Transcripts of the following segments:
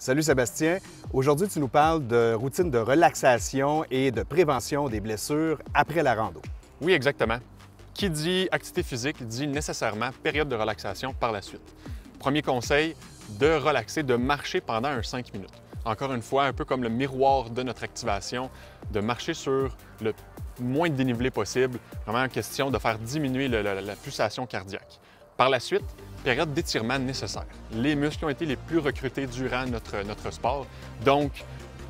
Salut Sébastien. Aujourd'hui, tu nous parles de routine de relaxation et de prévention des blessures après la rando. Oui, exactement. Qui dit activité physique dit nécessairement période de relaxation par la suite. Premier conseil, de relaxer, de marcher pendant un 5 minutes. Encore une fois, un peu comme le miroir de notre activation, de marcher sur le moins de dénivelé possible, vraiment question de faire diminuer la pulsation cardiaque. Par la suite, période d'étirement nécessaire. Les muscles ont été les plus recrutés durant notre sport, donc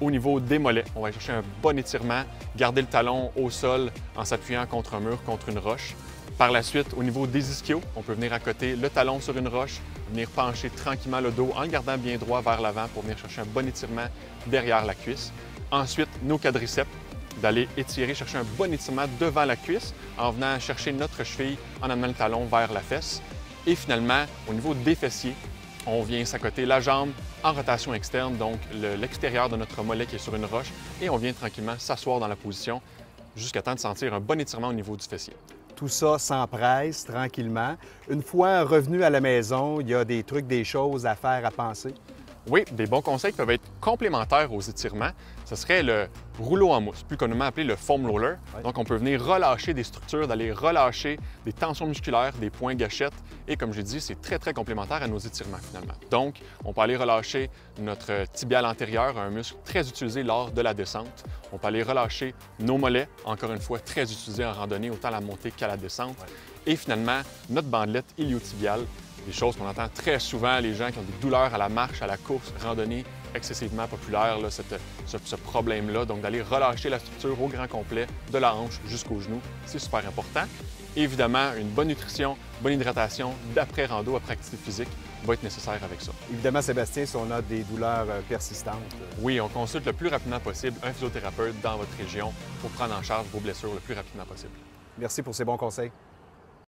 au niveau des mollets, on va aller chercher un bon étirement, garder le talon au sol en s'appuyant contre un mur, contre une roche. Par la suite, au niveau des ischios, on peut venir accoter le talon sur une roche, venir pencher tranquillement le dos en le gardant bien droit vers l'avant pour venir chercher un bon étirement derrière la cuisse. Ensuite, nos quadriceps, d'aller étirer, chercher un bon étirement devant la cuisse en venant chercher notre cheville en amenant le talon vers la fesse. Et finalement, au niveau des fessiers, on vient s'accoter la jambe en rotation externe, donc l'extérieur de notre mollet qui est sur une roche, et on vient tranquillement s'asseoir dans la position jusqu'à temps de sentir un bon étirement au niveau du fessier. Tout ça sans presse, tranquillement. Une fois revenu à la maison, il y a des trucs, des choses à faire, à penser. Oui, des bons conseils qui peuvent être complémentaires aux étirements, ce serait le rouleau en mousse, plus communément appelé le foam roller. Oui. Donc, on peut venir relâcher des structures, d'aller relâcher des tensions musculaires, des points gâchettes. Et comme j'ai dit, c'est très complémentaire à nos étirements finalement. Donc, on peut aller relâcher notre tibial antérieur, un muscle très utilisé lors de la descente. On peut aller relâcher nos mollets, encore une fois, très utilisé en randonnée, autant à la montée qu'à la descente. Oui. Et finalement, notre bandelette iliotibiale. Des choses qu'on entend très souvent, les gens qui ont des douleurs à la marche, à la course, randonnée, excessivement populaire, là, ce problème-là. Donc, d'aller relâcher la structure au grand complet, de la hanche jusqu'au genou, c'est super important. Évidemment, une bonne nutrition, bonne hydratation d'après-rando, après activité physique, va être nécessaire avec ça. Évidemment, Sébastien, si on a des douleurs persistantes. Oui, on consulte le plus rapidement possible un physiothérapeute dans votre région pour prendre en charge vos blessures le plus rapidement possible. Merci pour ces bons conseils.